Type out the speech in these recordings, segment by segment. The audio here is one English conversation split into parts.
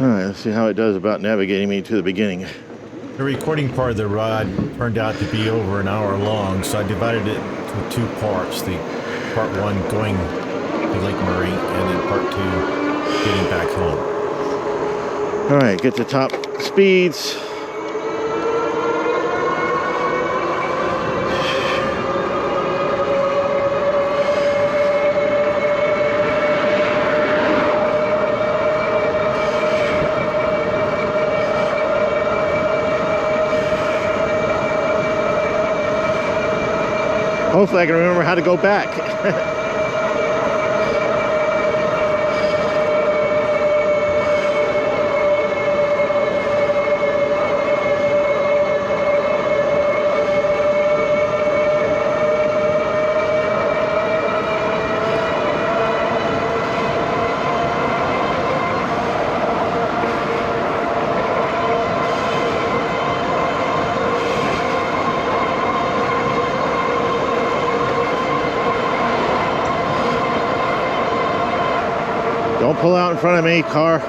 Alright, let's see how it does about navigating me to the beginning. The recording part of the ride turned out to be over an hour long, so I divided it into two parts. The part one going to Lake Murray, and then part two getting back home. Alright, get to top speeds. Hopefully I can remember how to go back. Don't pull out in front of me, car.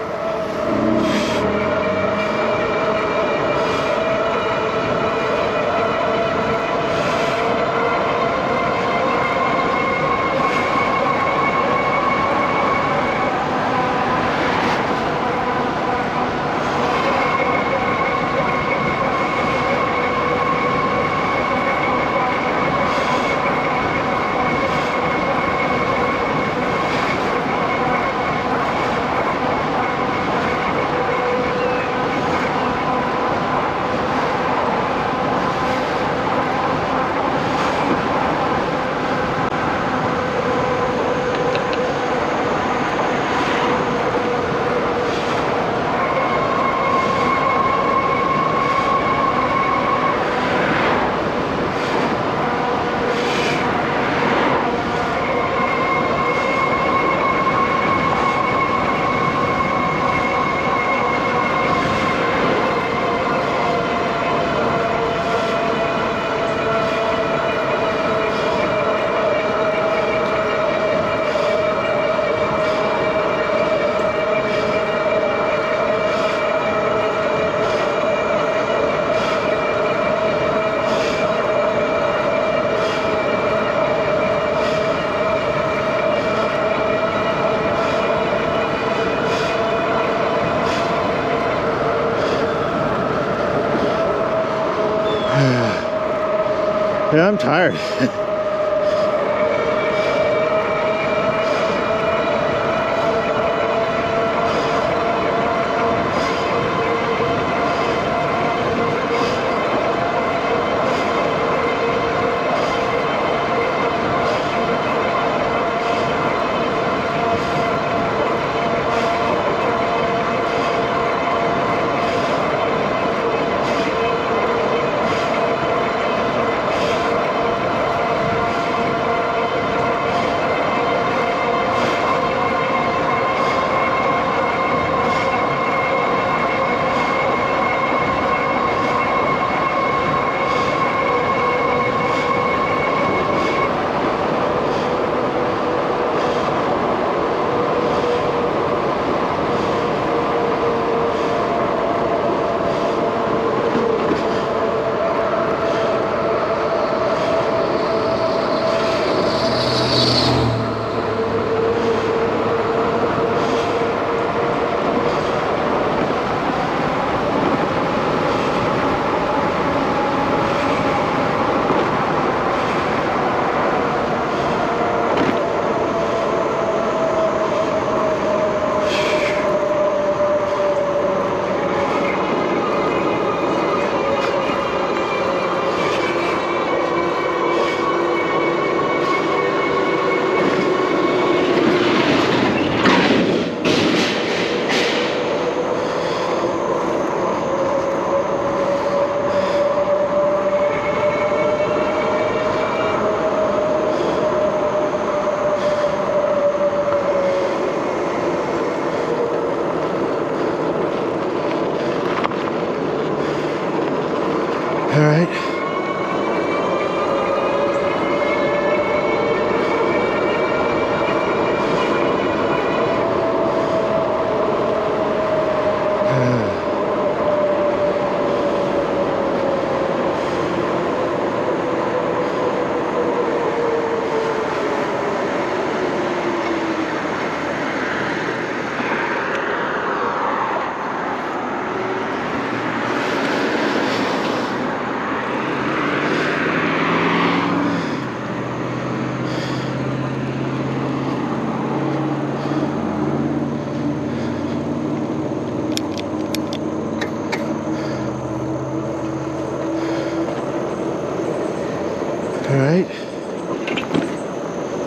Yeah, I'm tired.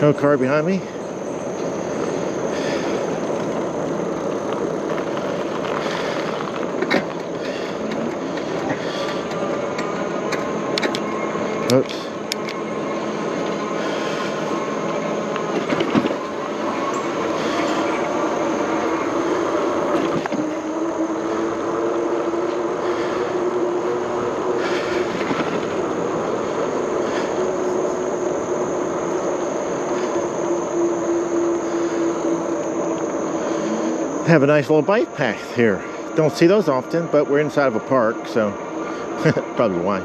No car behind me. Oops. Have a nice little bike path here. Don't see those often, but we're inside of a park, so probably why.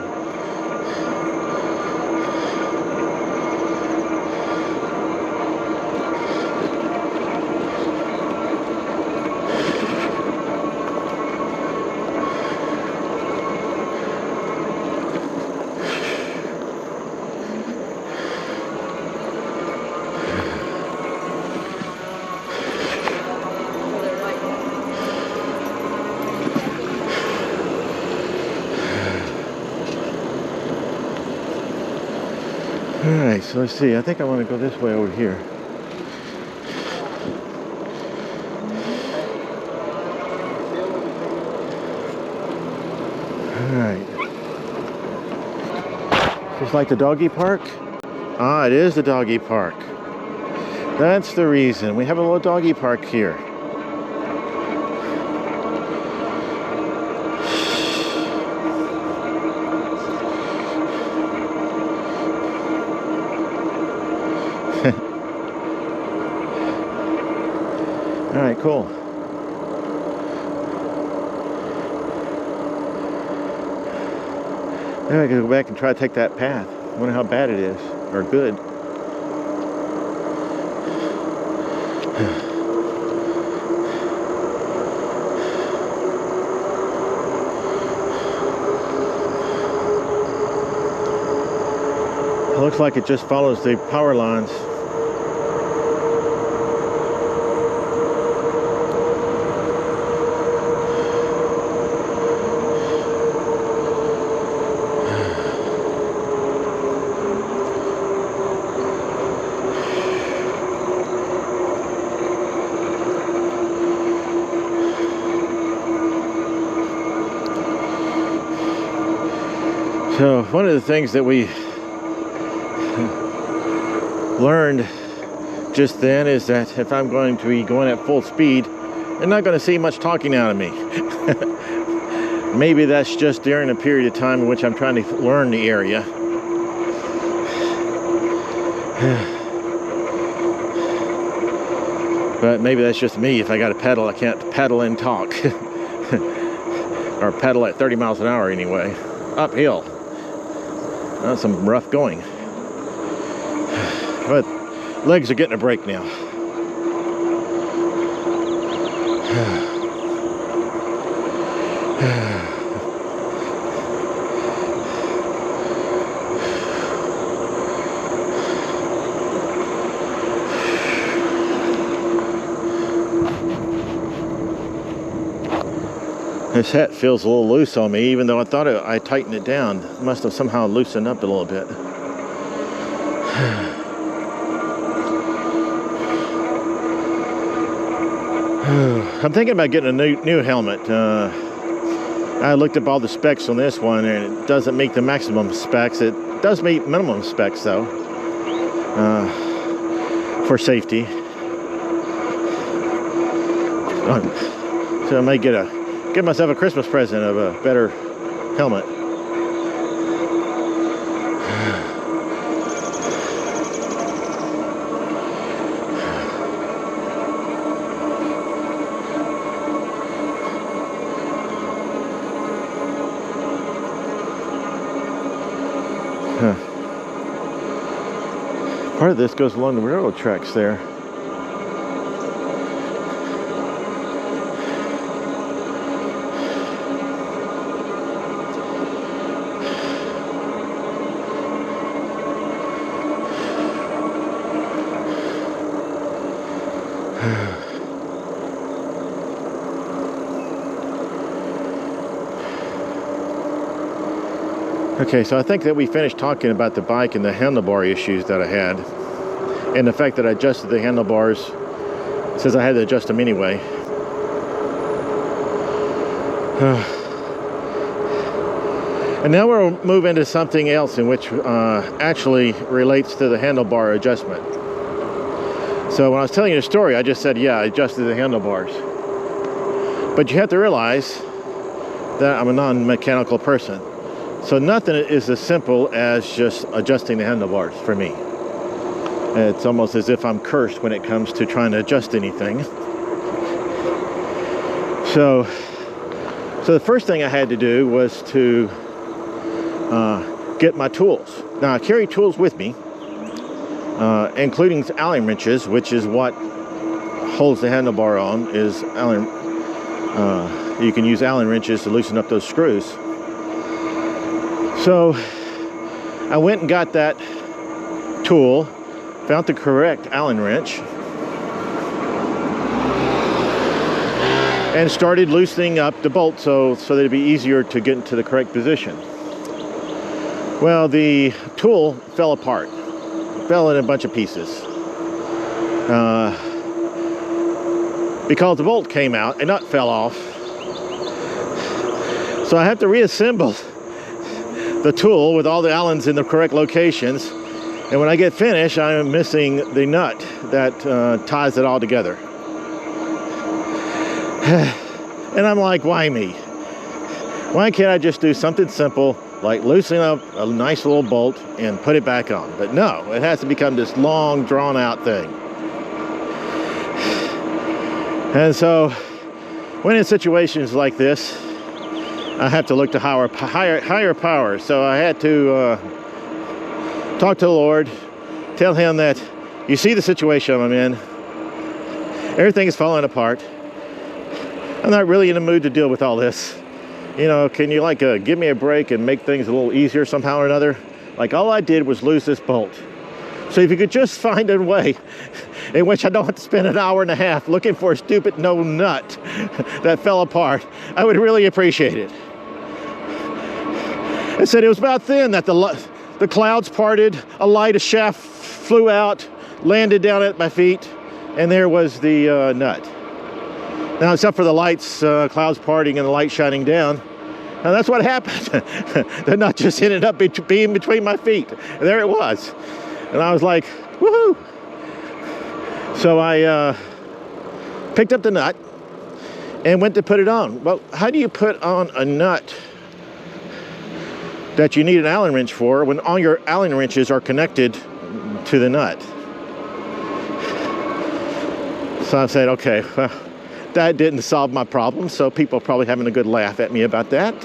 Alright, so let's see. I think I want to go this way over here. Alright. Just like the doggy park? Ah, it is the doggy park. That's the reason. We have a little doggy park here. All right, cool. Now I can go back and try to take that path. I wonder how bad it is, or good. It looks like it just follows the power lines. So one of the things that we learned just then is that if I'm going to be going at full speed, they're not going to see much talking out of me. Maybe that's just during a period of time in which I'm trying to learn the area. But maybe that's just me. If I got to pedal, I can't pedal and talk. Or pedal at 30 miles an hour anyway. Uphill. That's some rough going. But legs are getting a break now. This hat feels a little loose on me, even though I thought I tightened it down. It must have somehow loosened up a little bit. I'm thinking about getting a new helmet. I looked up all the specs on this one, and it doesn't meet the maximum specs. It does meet minimum specs, though, for safety. So I may get myself a Christmas present of a better helmet. Part of this goes along the railroad tracks there. Okay, so I think that we finished talking about the bike and the handlebar issues that I had. And the fact that I adjusted the handlebars, since I had to adjust them anyway. And now we'll move into something else in which actually relates to the handlebar adjustment. So when I was telling you the story, I just said, yeah, I adjusted the handlebars. But you have to realize that I'm a non-mechanical person. So nothing is as simple as just adjusting the handlebars for me. It's almost as if I'm cursed when it comes to trying to adjust anything. So the first thing I had to do was to get my tools. Now I carry tools with me, including Allen wrenches, which is what holds the handlebar on. Is Allen? You can use Allen wrenches to loosen up those screws. So I went and got that tool, found the correct Allen wrench, and started loosening up the bolt so that it'd be easier to get into the correct position. Well, the tool fell apart, fell in a bunch of pieces, because the bolt came out and nut fell off. So I have to reassemble the tool with all the Allens in the correct locations. And when I get finished, I'm missing the nut that ties it all together. And I'm like, why me? Why can't I just do something simple like loosen up a nice little bolt and put it back on? But no, it has to become this long, drawn-out thing. And so when in situations like this, I have to look to higher power. So I had to talk to the Lord, tell him that you see the situation I'm in. Everything is falling apart. I'm not really in the mood to deal with all this. You know, can you like give me a break and make things a little easier somehow or another? Like all I did was lose this bolt. So if you could just find a way in which I don't have to spend an hour and a half looking for a stupid no nut that fell apart, I would really appreciate it. I said it was about then that the clouds parted, a shaft flew out, landed down at my feet, and there was the nut. Now, except for the lights, clouds parting and the light shining down, now that's what happened. The nut just ended up being between my feet. And there it was. And I was like, woohoo! So I picked up the nut and went to put it on. Well, how do you put on a nut that you need an Allen wrench for when all your Allen wrenches are connected to the nut? So I said, okay, well, that didn't solve my problem, so people are probably having a good laugh at me about that.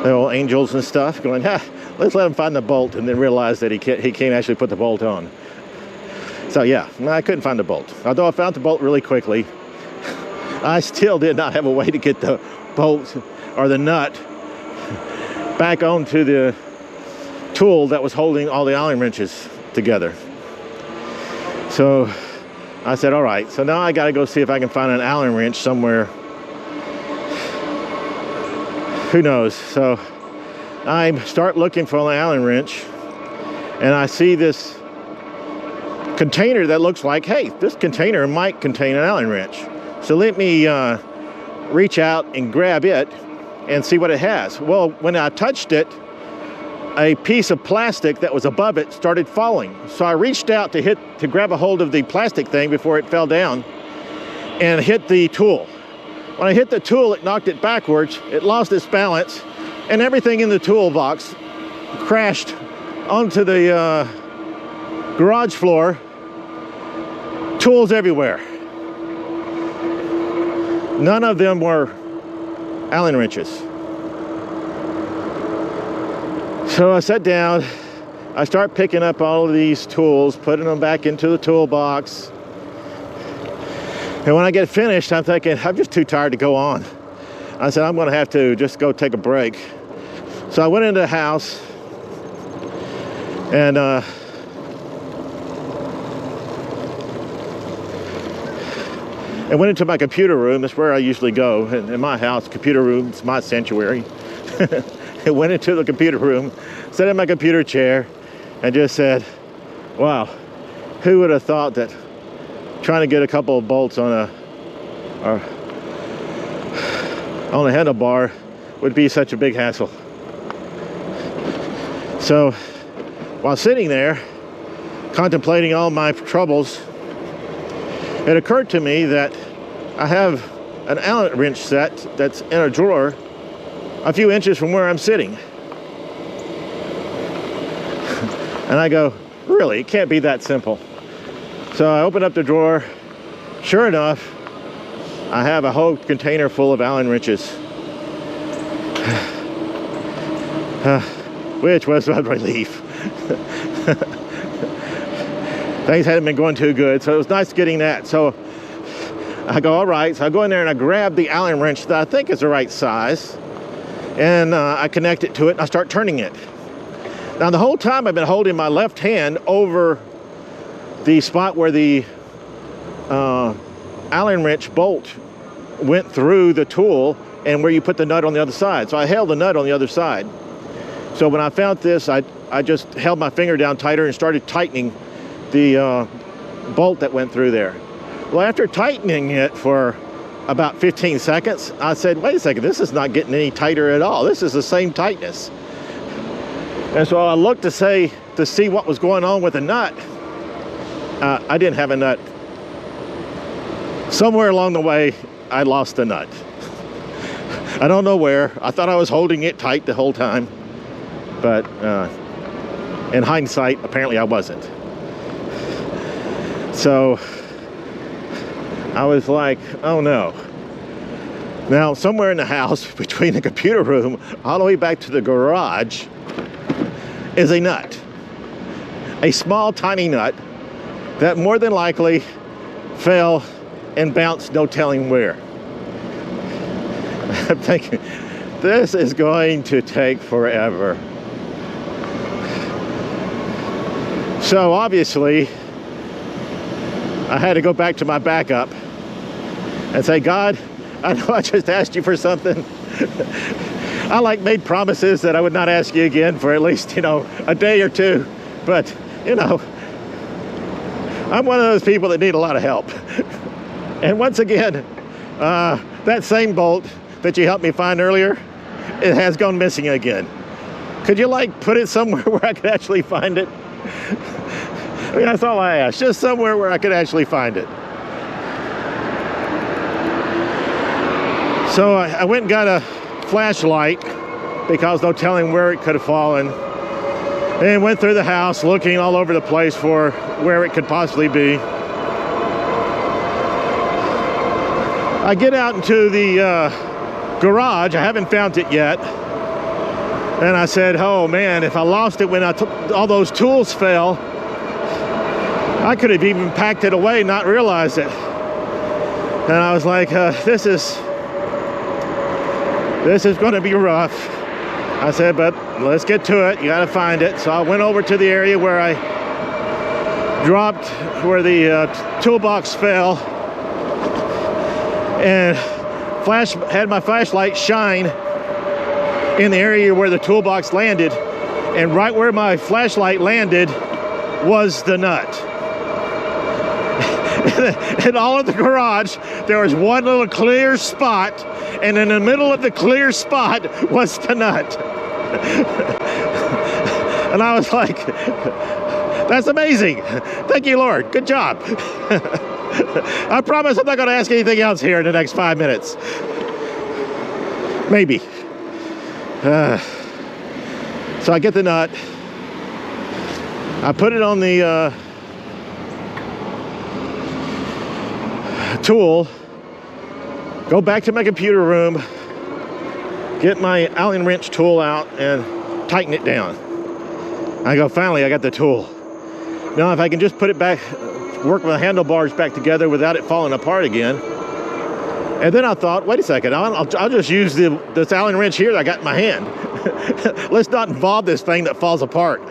They're all angels and stuff going, let's let him find the bolt, and then realize that he can't actually put the bolt on. So yeah, I couldn't find the bolt. Although I found the bolt really quickly, I still did not have a way to get the bolt or the nut back onto the tool that was holding all the Allen wrenches together. So I said, all right, so now I got to go see if I can find an Allen wrench somewhere. Who knows? So I start looking for an Allen wrench, and I see this container that looks like, hey, this container might contain an Allen wrench. So let me reach out and grab it and see what it has. Well, when I touched it, a piece of plastic that was above it started falling. So I reached out to grab a hold of the plastic thing before it fell down and hit the tool. When I hit the tool, it knocked it backwards, it lost its balance, and everything in the toolbox crashed onto the garage floor. Tools everywhere. None of them were Allen wrenches. So I sat down, I start picking up all of these tools, putting them back into the toolbox. And when I get finished, I'm thinking, I'm just too tired to go on. I said, I'm gonna have to just go take a break. So I went into the house and went into my computer room. That's where I usually go. In my house, computer room's my sanctuary. I went into the computer room, sat in my computer chair, and just said, Wow, who would have thought that trying to get a couple of bolts on a handlebar would be such a big hassle. So while sitting there contemplating all my troubles, it occurred to me that I have an Allen wrench set that's in a drawer a few inches from where I'm sitting. And I go, really, it can't be that simple. So I open up the drawer. Sure enough, I have a whole container full of Allen wrenches. Which was a relief. Things hadn't been going too good, so it was nice getting that. So I go, all right. So I go in there and I grab the Allen wrench that I think is the right size, and I connect it to it and I start turning it. Now the whole time I've been holding my left hand over the spot where the Allen wrench bolt went through the tool and where you put the nut on the other side. So I held the nut on the other side. So when I found this, I just held my finger down tighter and started tightening the bolt that went through there. Well, after tightening it for about 15 seconds, I said, wait a second, this is not getting any tighter at all. This is the same tightness. And so I looked to see what was going on with the nut. I didn't have a nut. Somewhere along the way, I lost the nut. I don't know where. I thought I was holding it tight the whole time. But in hindsight, apparently I wasn't. So I was like, oh no. Now, somewhere in the house, between the computer room all the way back to the garage, is a nut. A small, tiny nut that more than likely fell and bounced no telling where. I'm thinking, this is going to take forever. So obviously, I had to go back to my backup and say, God, I know I just asked you for something. I made promises that I would not ask you again for at least, a day or two. But, I'm one of those people that need a lot of help. And once again, that same bolt that you helped me find earlier, it has gone missing again. Could you put it somewhere where I could actually find it? I mean, that's all I asked, just somewhere where I could actually find it. So I went and got a flashlight because no telling where it could have fallen, and went through the house looking all over the place for where it could possibly be. I get out into the garage. I haven't found it yet. And I said, oh man, if I lost it when all those tools fell, I could have even packed it away and not realized it. And I was like, this is going to be rough. I said, but let's get to it. You got to find it. So I went over to the area where I dropped, where the toolbox fell, and had my flashlight shine in the area where the toolbox landed, and right where my flashlight landed was the nut. In all of the garage, there was one little clear spot, and in the middle of the clear spot was the nut. And I was like, that's amazing. Thank you, Lord. Good job. I promise I'm not going to ask anything else here in the next 5 minutes. Maybe. So I get the nut. I put it on the tool, go back to my computer room, get my Allen wrench tool out and tighten it down. I go, finally, I got the tool. Now, if I can just put it back, work with the handlebars back together without it falling apart again. And then I thought, wait a second, I'll just use this Allen wrench here that I got in my hand. Let's not involve this thing that falls apart.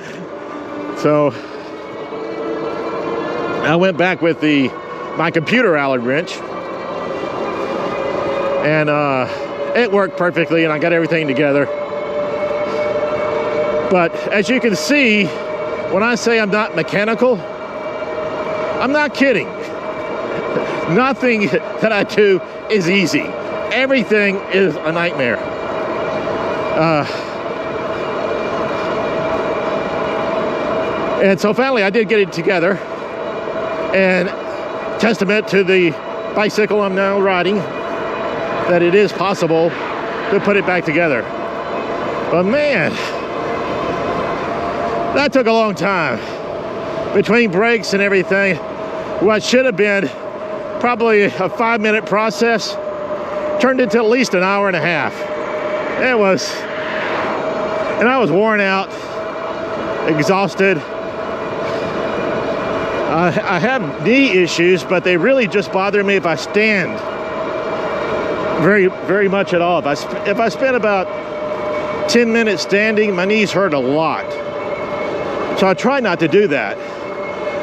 So I went back with my computer Allen wrench, and it worked perfectly, and I got everything together. But as you can see, When I say I'm not mechanical, I'm not kidding. Nothing that I do is easy. Everything is a nightmare. And so finally I did get it together, and testament to the bicycle I'm now riding that it is possible to put it back together. But man, that took a long time. Between breaks and everything, what should have been probably a 5-minute process turned into at least an hour and a half. It was, and I was worn out, exhausted. I have knee issues, but they really just bother me if I stand very much at all. If I spend about 10 minutes standing, my knees hurt a lot. So I try not to do that.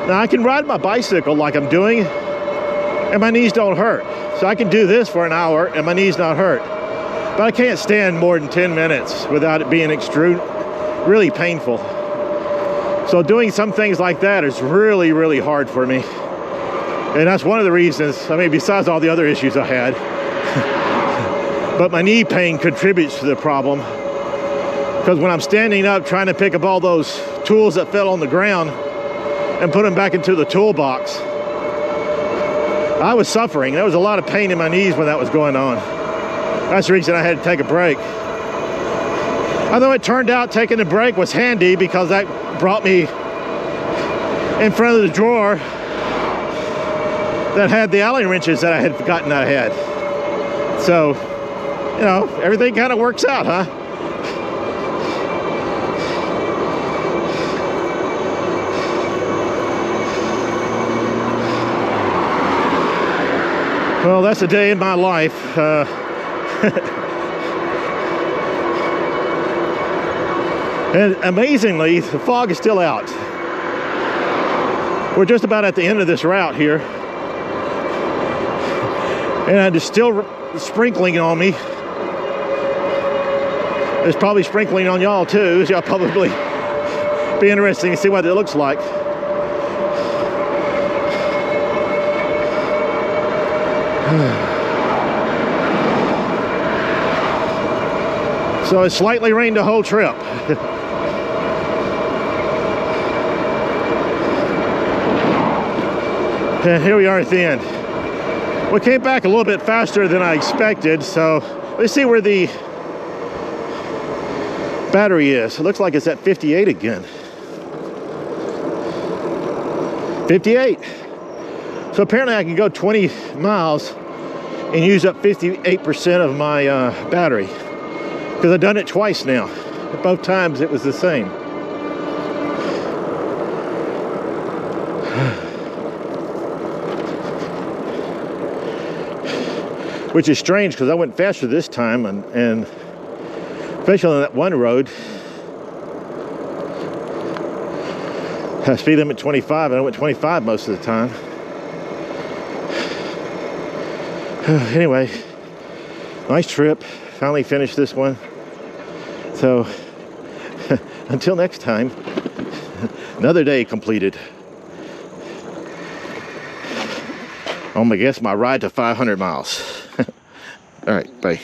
Now I can ride my bicycle like I'm doing, and my knees don't hurt. So I can do this for an hour and my knees not hurt. But I can't stand more than 10 minutes without it being really painful. So doing some things like that is really, really hard for me. And that's one of the reasons, I mean, besides all the other issues I had, but my knee pain contributes to the problem. Because when I'm standing up trying to pick up all those tools that fell on the ground and put them back into the toolbox, I was suffering. There was a lot of pain in my knees when that was going on. That's the reason I had to take a break. Although it turned out taking a break was handy, because that brought me in front of the drawer that had the Allen wrenches that I had forgotten I had. So, you know, everything kind of works out, huh? Well, that's a day in my life. And amazingly, the fog is still out. We're just about at the end of this route here. And it's still sprinkling on me. It's probably sprinkling on y'all too. So y'all probably be interesting to see what it looks like. So it slightly rained the whole trip. And here we are at the end. We came back a little bit faster than I expected, so let's see where the battery is. It looks like it's at 58 again. 58. So apparently I can go 20 miles and use up 58% of my battery, because I've done it twice now. Both times it was the same. Which is strange, because I went faster this time, and especially on that one road. Speed limit 25, and I went 25 most of the time. Anyway, nice trip. Finally finished this one. So until next time, another day completed. I guess my ride to 500 miles. All right, bye.